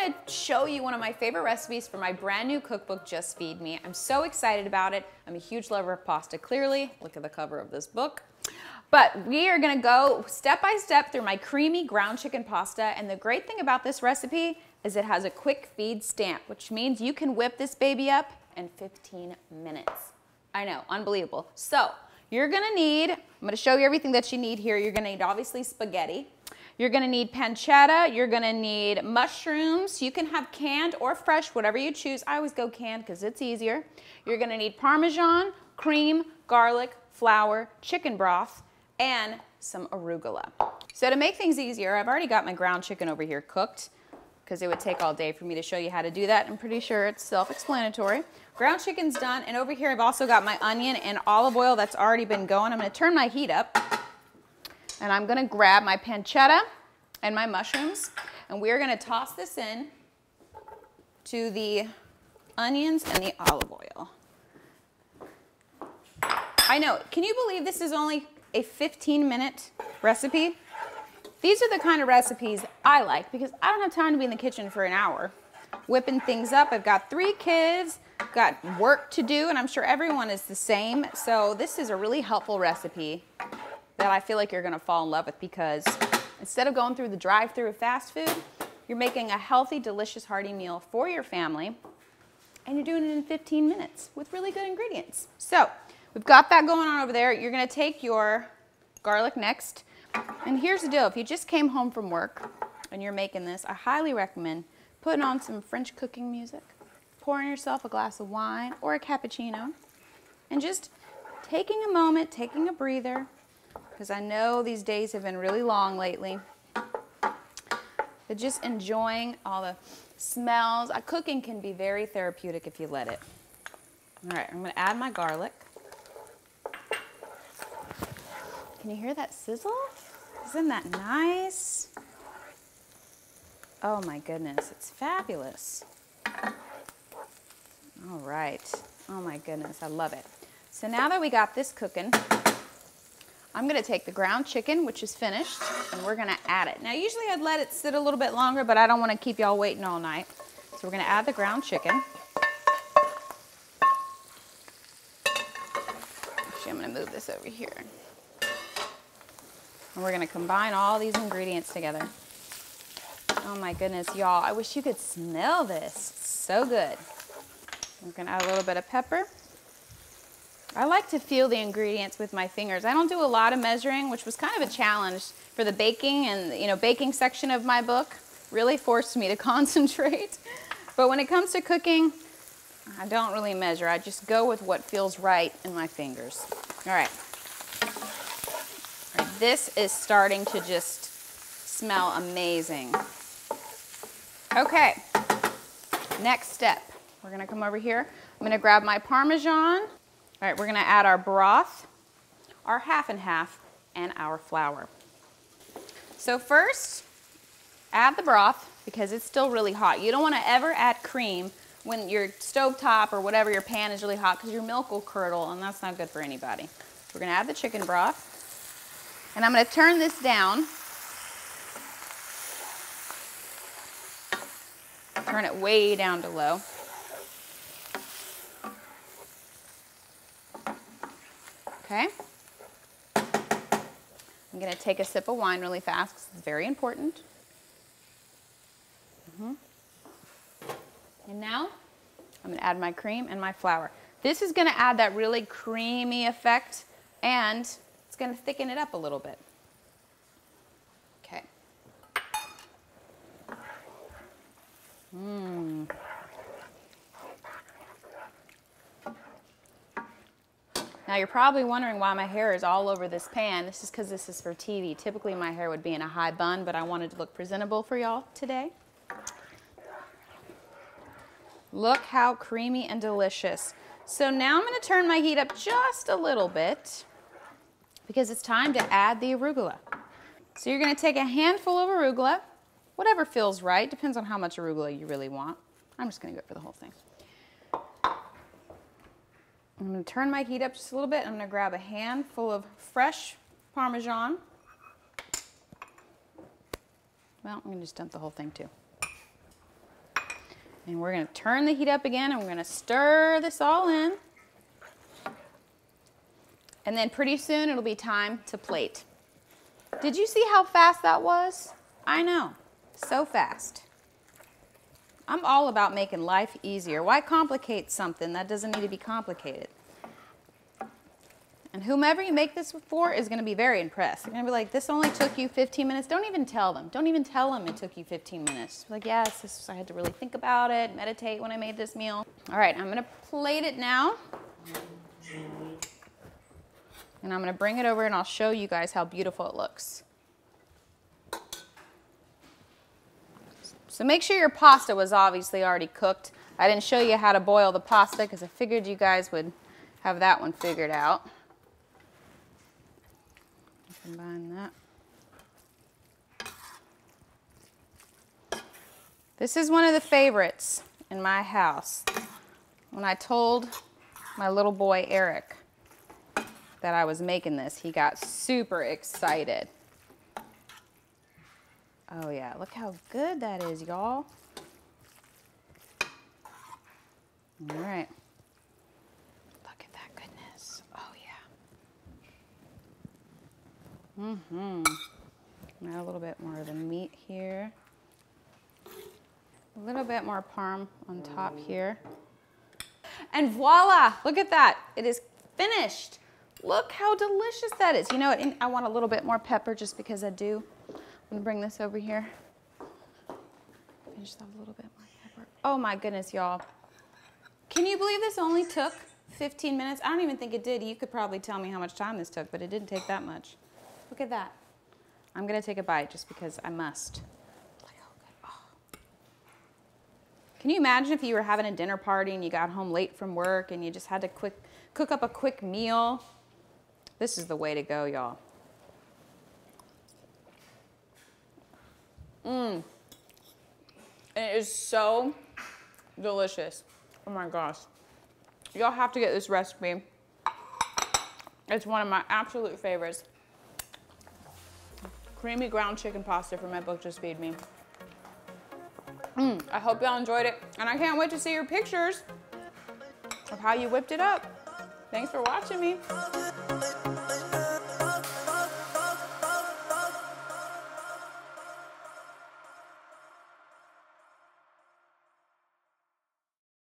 gonna show you one of my favorite recipes for my brand new cookbook, Just Feed Me. I'm so excited about it. I'm a huge lover of pasta, clearly. Look at the cover of this book. But we are gonna go step by step through my creamy ground chicken pasta. And the great thing about this recipe is it has a quick feed stamp, which means you can whip this baby up in 15 minutes. I know, unbelievable. So you're gonna need, I'm gonna show you everything that you need here. You're gonna need obviously spaghetti. You're gonna need pancetta, you're gonna need mushrooms. You can have canned or fresh, whatever you choose. I always go canned because it's easier. You're gonna need Parmesan, cream, garlic, flour, chicken broth, and some arugula. So to make things easier, I've already got my ground chicken over here cooked because it would take all day for me to show you how to do that. I'm pretty sure it's self-explanatory. Ground chicken's done, and over here I've also got my onion and olive oil that's already been going. I'm gonna turn my heat up. And I'm gonna grab my pancetta and my mushrooms, and we're gonna toss this in to the onions and the olive oil. I know, can you believe this is only a 15-minute recipe? These are the kind of recipes I like because I don't have time to be in the kitchen for an hour whipping things up. I've got 3 kids, got work to do, and I'm sure everyone is the same. So this is a really helpful recipe that I feel like you're gonna fall in love with because instead of going through the drive-through of fast food, you're making a healthy, delicious, hearty meal for your family, and you're doing it in 15 minutes with really good ingredients. So we've got that going on over there. You're gonna take your garlic next, and here's the deal. If you just came home from work and you're making this, I highly recommend putting on some French cooking music, pouring yourself a glass of wine or a cappuccino, and just taking a moment, taking a breather, because I know these days have been really long lately. But just enjoying all the smells. Cooking can be very therapeutic if you let it. All right, I'm gonna add my garlic. Can you hear that sizzle? Isn't that nice? Oh my goodness, it's fabulous. All right, oh my goodness, I love it. So now that we got this cooking, I'm gonna take the ground chicken, which is finished, and we're gonna add it. Now, usually I'd let it sit a little bit longer, but I don't wanna keep y'all waiting all night. So we're gonna add the ground chicken. Actually, I'm gonna move this over here. And we're gonna combine all these ingredients together. Oh my goodness, y'all, I wish you could smell this. It's so good. We're gonna add a little bit of pepper. I like to feel the ingredients with my fingers. I don't do a lot of measuring, which was kind of a challenge for the baking and baking section of my book. Really forced me to concentrate. But when it comes to cooking, I don't really measure. I just go with what feels right in my fingers. All right. This is starting to just smell amazing. Okay, next step. We're gonna come over here. I'm gonna grab my Parmesan. All right, we're gonna add our broth, our half and half, and our flour. So first, add the broth because it's still really hot. You don't wanna ever add cream when your stovetop or whatever your pan is really hot because your milk will curdle and that's not good for anybody. We're gonna add the chicken broth and I'm gonna turn this down. Turn it way down to low. Okay. I'm gonna take a sip of wine really fast because it's very important. And now I'm gonna add my cream and my flour. This is gonna add that really creamy effect and it's gonna thicken it up a little bit. Okay. Now you're probably wondering why my hair is all over this pan. This is because this is for TV. Typically my hair would be in a high bun, but I wanted to look presentable for y'all today. Look how creamy and delicious. So now I'm going to turn my heat up just a little bit because it's time to add the arugula. So you're going to take a handful of arugula, whatever feels right, depends on how much arugula you really want. I'm just going to go for the whole thing. I'm going to turn my heat up just a little bit. I'm going to grab a handful of fresh Parmesan. Well, I'm going to just dump the whole thing too. And we're gonna turn the heat up again and we're gonna stir this all in. And then pretty soon it'll be time to plate. Did you see how fast that was? I know, so fast. I'm all about making life easier. Why complicate something that doesn't need to be complicated? And whomever you make this for is gonna be very impressed. They're gonna be like, this only took you 15 minutes. Don't even tell them. Don't even tell them it took you 15 minutes. Like, yes, I had to really think about it, meditate when I made this meal. All right, I'm gonna plate it now. And I'm gonna bring it over and I'll show you guys how beautiful it looks. So make sure your pasta was obviously already cooked. I didn't show you how to boil the pasta because I figured you guys would have that one figured out. Combine that. This is one of the favorites in my house. When I told my little boy Eric that I was making this, he got super excited. Oh yeah, look how good that is, y'all. All right. Look at that goodness. Oh yeah. Add a little bit more of the meat here. A little bit more parm on top here. And voila, look at that. It is finished. Look how delicious that is. You know what, I want a little bit more pepper just because I do. I'm gonna bring this over here. Finish that a little bit more pepper. Oh my goodness, y'all. Can you believe this only took 15 minutes? I don't even think it did. You could probably tell me how much time this took, but it didn't take that much. Look at that. I'm gonna take a bite just because I must. Look how good. Oh. Can you imagine if you were having a dinner party and you got home late from work and you just had to cook up a quick meal? This is the way to go, y'all. It is so delicious. Oh my gosh. Y'all have to get this recipe. It's one of my absolute favorites. Creamy ground chicken pasta from my book, Just Feed Me. I hope y'all enjoyed it. And I can't wait to see your pictures of how you whipped it up. Thanks for watching me.